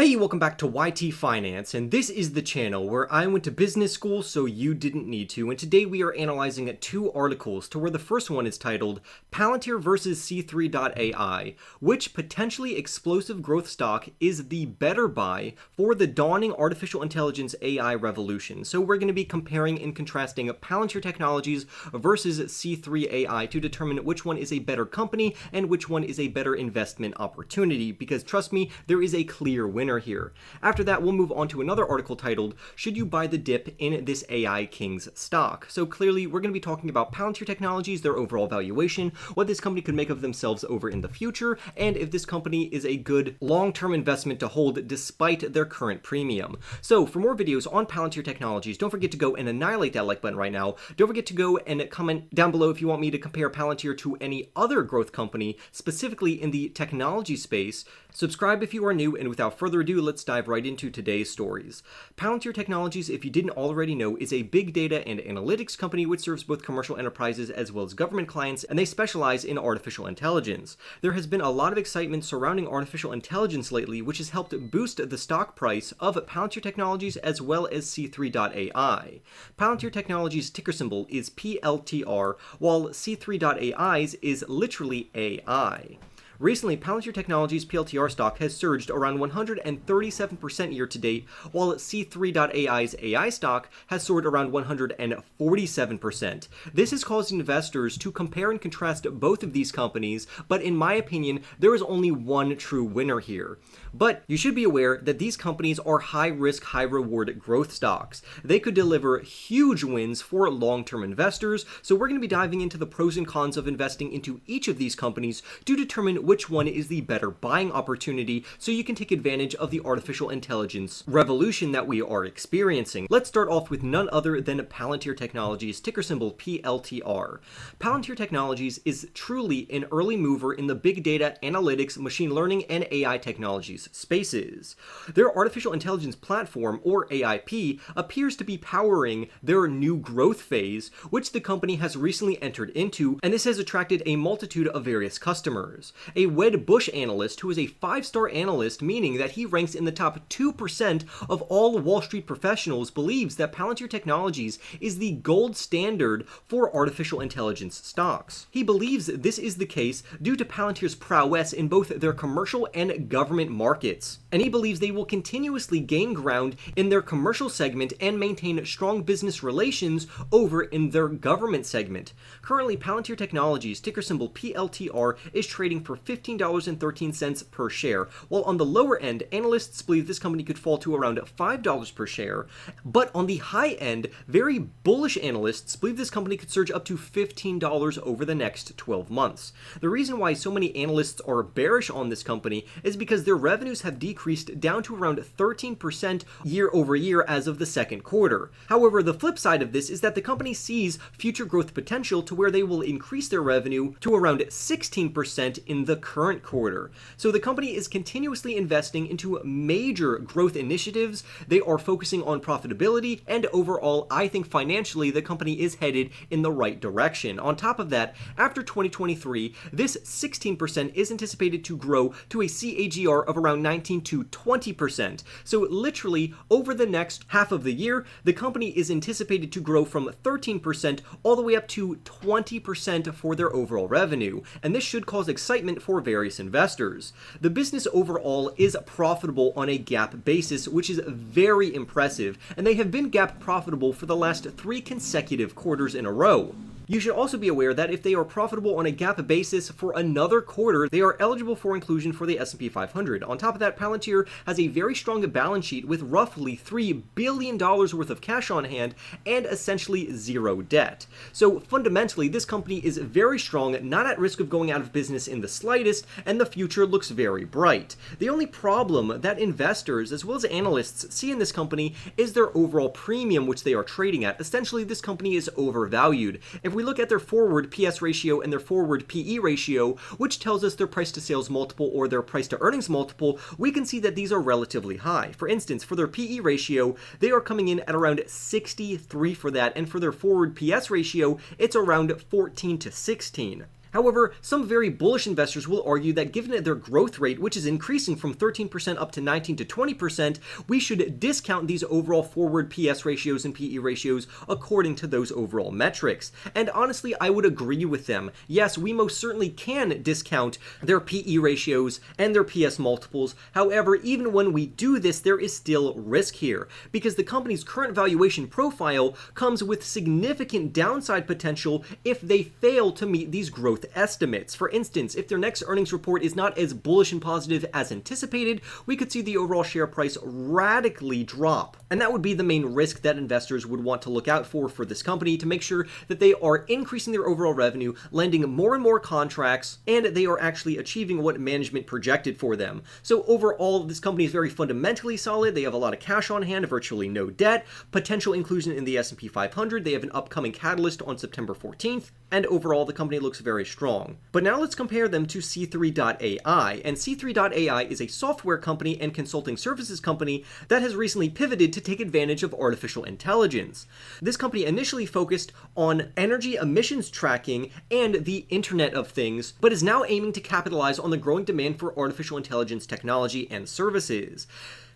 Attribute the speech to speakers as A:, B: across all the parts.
A: Hey, welcome back to YT Finance, and this is the channel where I went to business school so you didn't need to, and today we are analyzing two articles to where the first one is titled Palantir versus C3.AI, which potentially explosive growth stock is the better buy for the dawning artificial intelligence AI revolution. So we're going to be comparing and contrasting Palantir Technologies versus C3.AI to determine which one is a better company and which one is a better investment opportunity, because trust me, there is a clear winner here. After that, we'll move on to another article titled, Should You Buy the Dip in This AI King's Stock? So clearly, we're going to be talking about Palantir Technologies, their overall valuation, what this company could make of themselves over in the future, and if this company is a good long-term investment to hold despite their current premium. So for more videos on Palantir Technologies, don't forget to go and annihilate that like button right now. Don't forget to go and comment down below if you want me to compare Palantir to any other growth company, specifically in the technology space. Subscribe if you are new, and without further ado, let's dive right into today's stories. Palantir Technologies, if you didn't already know, is a big data and analytics company which serves both commercial enterprises as well as government clients, and they specialize in artificial intelligence. There has been a lot of excitement surrounding artificial intelligence lately, which has helped boost the stock price of Palantir Technologies as well as C3.AI. Palantir Technologies' ticker symbol is PLTR, while C3.AI's is literally AI. Recently, Palantir Technologies' PLTR stock has surged around 137% year-to-date, while C3.AI's AI stock has soared around 147%. This has caused investors to compare and contrast both of these companies, but in my opinion, there is only one true winner here. But you should be aware that these companies are high-risk, high-reward growth stocks. They could deliver huge wins for long-term investors, so we're going to be diving into the pros and cons of investing into each of these companies to determine which one is the better buying opportunity so you can take advantage of the artificial intelligence revolution that we are experiencing. Let's start off with none other than Palantir Technologies, ticker symbol PLTR. Palantir Technologies is truly an early mover in the big data, analytics, machine learning, and AI technologies spaces. Their artificial intelligence platform, or AIP, appears to be powering their new growth phase, which the company has recently entered into, and this has attracted a multitude of various customers. A Wedbush analyst, who is a 5-star analyst, meaning that he ranks in the top 2% of all Wall Street professionals, believes that Palantir Technologies is the gold standard for artificial intelligence stocks. He believes this is the case due to Palantir's prowess in both their commercial and government markets, and he believes they will continuously gain ground in their commercial segment and maintain strong business relations over in their government segment. Currently, Palantir Technologies, ticker symbol PLTR, is trading for $15.13 per share, while on the lower end, analysts believe this company could fall to around $5 per share, but on the high end, very bullish analysts believe this company could surge up to $15 over the next 12 months. The reason why so many analysts are bearish on this company is because their revenues have decreased down to around 13% year over year as of the second quarter. However, the flip side of this is that the company sees future growth potential to where they will increase their revenue to around 16% in the current quarter. So the company is continuously investing into major growth initiatives. They are focusing on profitability, and overall, I think financially the company is headed in the right direction. On top of that, after 2023, this 16% is anticipated to grow to a CAGR of around 19 to 20%. So literally over the next half of the year, the company is anticipated to grow from 13% all the way up to 20% for their overall revenue, and this should cause excitement for various investors. The business overall is profitable on a GAAP basis, which is very impressive, and they have been GAAP profitable for the last 3 consecutive quarters in a row. You should also be aware that if they are profitable on a GAAP basis for another quarter, they are eligible for inclusion for the S&P 500. On top of that, Palantir has a very strong balance sheet with roughly $3 billion worth of cash on hand and essentially zero debt. So fundamentally, this company is very strong, not at risk of going out of business in the slightest, and the future looks very bright. The only problem that investors as well as analysts see in this company is their overall premium which they are trading at. Essentially, this company is overvalued. If we look at their forward PS ratio and their forward PE ratio, which tells us their price to sales multiple or their price to earnings multiple, we can see that these are relatively high. For instance, for their PE ratio, they are coming in at around 63 for that, and for their forward PS ratio, it's around 14 to 16. However, some very bullish investors will argue that given their growth rate, which is increasing from 13% up to 19 to 20%, we should discount these overall forward PS ratios and PE ratios according to those overall metrics. And honestly, I would agree with them. Yes, we most certainly can discount their PE ratios and their PS multiples. However, even when we do this, there is still risk here, because the company's current valuation profile comes with significant downside potential if they fail to meet these growth estimates. For instance, if their next earnings report is not as bullish and positive as anticipated, we could see the overall share price radically drop. And that would be the main risk that investors would want to look out for this company, to make sure that they are increasing their overall revenue, landing more and more contracts, and they are actually achieving what management projected for them. So overall, this company is very fundamentally solid. They have a lot of cash on hand, virtually no debt, potential inclusion in the S&P 500. They have an upcoming catalyst on September 14th, and overall, the company looks very strong. But now let's compare them to C3.AI, and C3.AI is a software company and consulting services company that has recently pivoted to take advantage of artificial intelligence. This company initially focused on energy emissions tracking and the Internet of Things, but is now aiming to capitalize on the growing demand for artificial intelligence technology and services.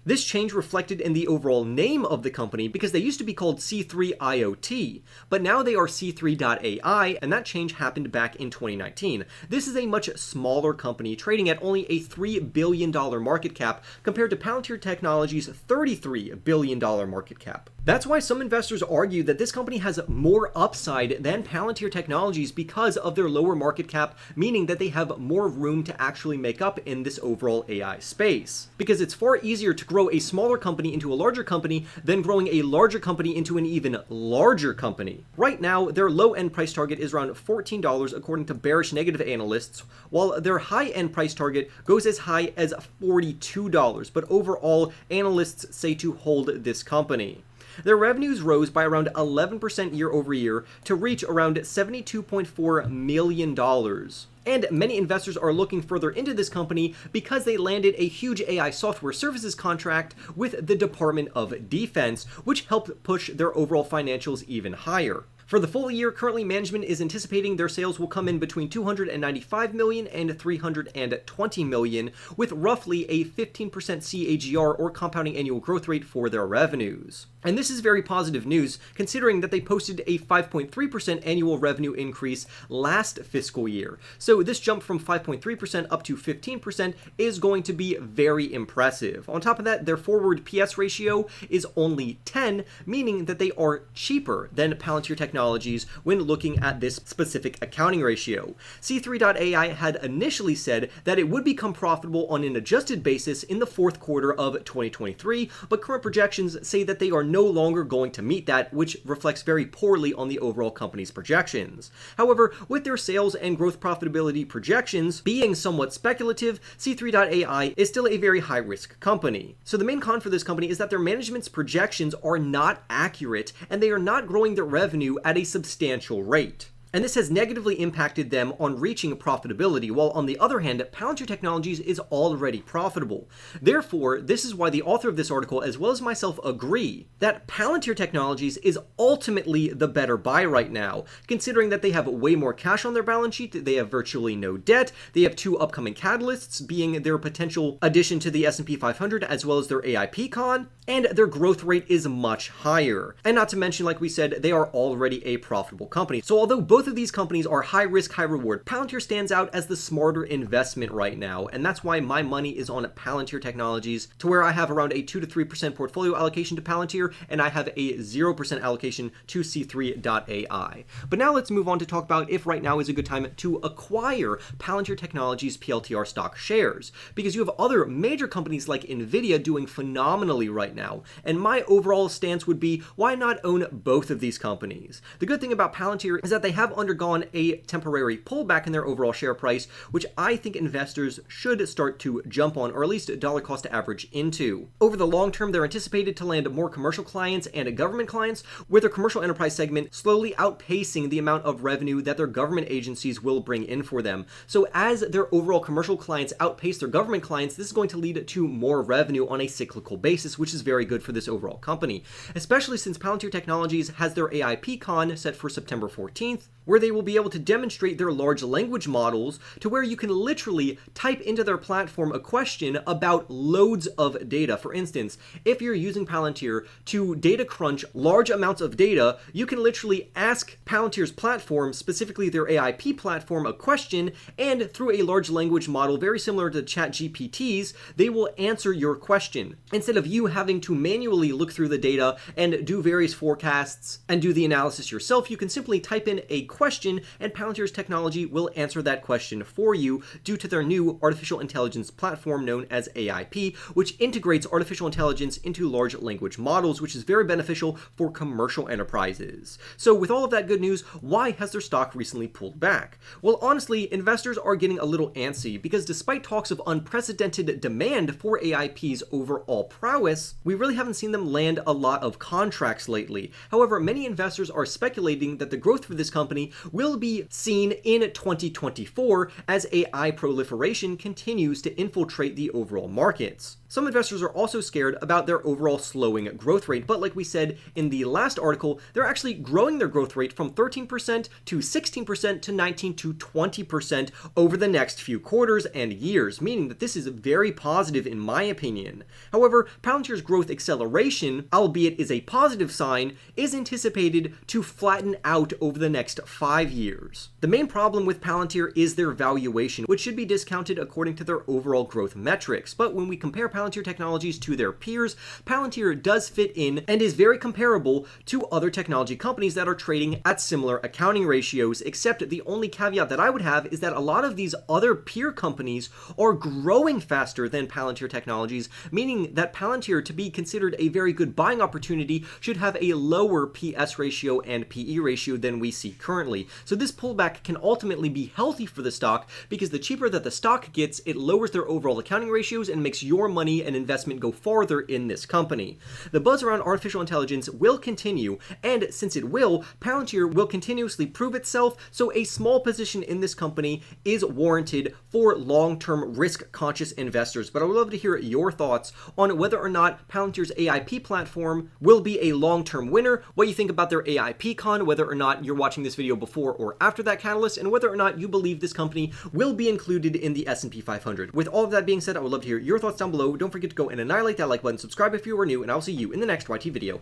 A: This change reflected in the overall name of the company, because they used to be called C3 but now they are C3.AI, and that change happened back in 2019. This is a much smaller company, trading at only a $3 billion market cap compared to Palantir Technologies' $33 billion market cap. That's why some investors argue that this company has more upside than Palantir Technologies because of their lower market cap, meaning that they have more room to actually make up in this overall AI space. Because it's far easier to grow a smaller company into a larger company than growing a larger company into an even larger company. Right now, their low-end price target is around $14 according to bearish negative analysts, while their high-end price target goes as high as $42, but overall, analysts say to hold this company. Their revenues rose by around 11% year over year to reach around $72.4 million. And many investors are looking further into this company because they landed a huge AI software services contract with the Department of Defense, which helped push their overall financials even higher. For the full year, currently management is anticipating their sales will come in between $295 million and $320 million, with roughly a 15% CAGR or compounding annual growth rate for their revenues. And this is very positive news, considering that they posted a 5.3% annual revenue increase last fiscal year. So this jump from 5.3% up to 15% is going to be very impressive. On top of that, their forward PS ratio is only 10, meaning that they are cheaper than Palantir Technologies when looking at this specific accounting ratio. C3.AI had initially said that it would become profitable on an adjusted basis in the fourth quarter of 2023, but current projections say that they are no longer going to meet that, which reflects very poorly on the overall company's projections. However, with their sales and growth profitability projections being somewhat speculative, C3.AI is still a very high-risk company. So the main con for this company is that their management's projections are not accurate, and they are not growing their revenue at a substantial rate. And this has negatively impacted them on reaching profitability, while on the other hand, Palantir Technologies is already profitable. Therefore, this is why the author of this article, as well as myself, agree that Palantir Technologies is ultimately the better buy right now, considering that they have way more cash on their balance sheet, they have virtually no debt, they have two upcoming catalysts, being their potential addition to the S&P 500 as well as their AI Pecan, and their growth rate is much higher. And not to mention, like we said, they are already a profitable company. So although both of these companies are high risk, high reward, Palantir stands out as the smarter investment right now, and that's why my money is on Palantir Technologies, to where I have around a 2 to 3% portfolio allocation to Palantir, and I have a 0% allocation to C3.AI. But now let's move on to talk about if right now is a good time to acquire Palantir Technologies PLTR stock shares, because you have other major companies like Nvidia doing phenomenally right now, and my overall stance would be, why not own both of these companies? The good thing about Palantir is that they have undergone a temporary pullback in their overall share price, which I think investors should start to jump on, or at least dollar cost average into. Over the long term, they're anticipated to land more commercial clients and government clients, with their commercial enterprise segment slowly outpacing the amount of revenue that their government agencies will bring in for them. So as their overall commercial clients outpace their government clients, this is going to lead to more revenue on a cyclical basis, which is very good for this overall company, especially since Palantir Technologies has their AI Pecan set for September 14th, where they will be able to demonstrate their large language models to where you can literally type into their platform a question about loads of data. For instance, if you're using Palantir to data crunch large amounts of data, you can literally ask Palantir's platform, specifically their AIP platform, a question, and through a large language model very similar to ChatGPT's, they will answer your question. Instead of you having to manually look through the data and do various forecasts and do the analysis yourself, you can simply type in a question and Palantir's technology will answer that question for you due to their new artificial intelligence platform known as AIP, which integrates artificial intelligence into large language models, which is very beneficial for commercial enterprises. So with all of that good news, why has their stock recently pulled back? Well, honestly, investors are getting a little antsy because despite talks of unprecedented demand for AIP's overall prowess, we really haven't seen them land a lot of contracts lately. However, many investors are speculating that the growth for this company will be seen in 2024 as AI proliferation continues to infiltrate the overall markets. Some investors are also scared about their overall slowing growth rate, but like we said in the last article, they're actually growing their growth rate from 13% to 16% to 19 to 20% over the next few quarters and years, meaning that this is very positive in my opinion. However, Palantir's growth acceleration, albeit is a positive sign, is anticipated to flatten out over the next 5 years. The main problem with Palantir is their valuation, which should be discounted according to their overall growth metrics, but when we compare Palantir Technologies to their peers, Palantir does fit in and is very comparable to other technology companies that are trading at similar accounting ratios, except the only caveat that I would have is that a lot of these other peer companies are growing faster than Palantir Technologies, meaning that Palantir, to be considered a very good buying opportunity, should have a lower PS ratio and PE ratio than we see currently. So this pullback can ultimately be healthy for the stock because the cheaper that the stock gets, it lowers their overall accounting ratios and makes your money and investment go farther in this company. The buzz around artificial intelligence will continue, and since it will, Palantir will continuously prove itself, so a small position in this company is warranted for long-term risk-conscious investors. But I would love to hear your thoughts on whether or not Palantir's AIP platform will be a long-term winner, what you think about their AIP con, whether or not you're watching this video before or after that catalyst, and whether or not you believe this company will be included in the S&P 500. With all of that being said, I would love to hear your thoughts down below. Don't forget to go and annihilate that like button, subscribe if you are new, and I'll see you in the next YT video.